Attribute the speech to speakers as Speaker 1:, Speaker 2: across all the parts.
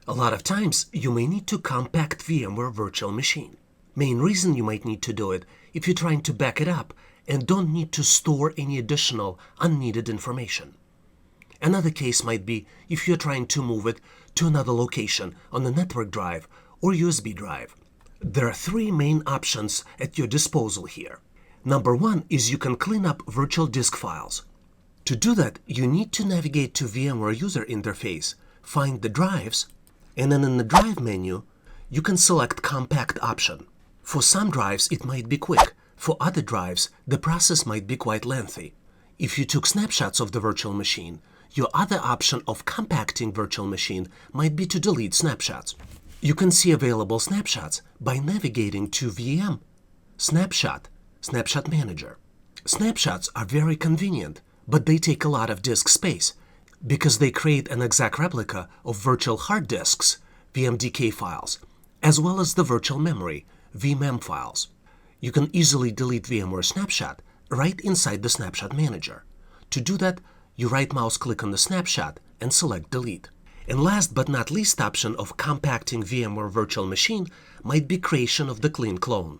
Speaker 1: A lot of times, you may need to compact VMware virtual machine. Main reason you might need to do it if you're trying to back it up and don't need to store any additional unneeded information. Another case might be if you're trying to move it to another location on a network drive or USB drive. There are three main options at your disposal here. Number one is you can clean up virtual disk files. To do that, you need to navigate to VMware user interface, find the drives, and then in the drive menu, you can select compact option. For some drives, it might be quick. For other drives, the process might be quite lengthy. If you took snapshots of the virtual machine, your other option of compacting virtual machine might be to delete snapshots. You can see available snapshots by navigating to VM, Snapshot Manager. Snapshots are very convenient, but they take a lot of disk space because they create an exact replica of virtual hard disks, VMDK files, as well as the virtual memory, VMM files. You can easily delete VMware Snapshot right inside the Snapshot Manager. To do that, you right-mouse click on the snapshot and select Delete. And last but not least option of compacting VMware virtual machine might be creation of the clean clone.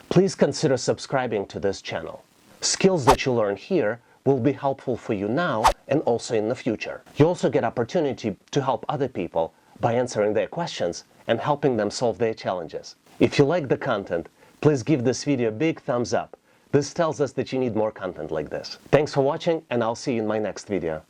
Speaker 1: Please consider subscribing to this channel. Skills that you learn here will be helpful for you now and also in the future. You also get opportunity to help other people by answering their questions and helping them solve their challenges. If you like the content, please give this video a big thumbs up. This tells us that you need more content like this. Thanks for watching, and I'll see you in my next video.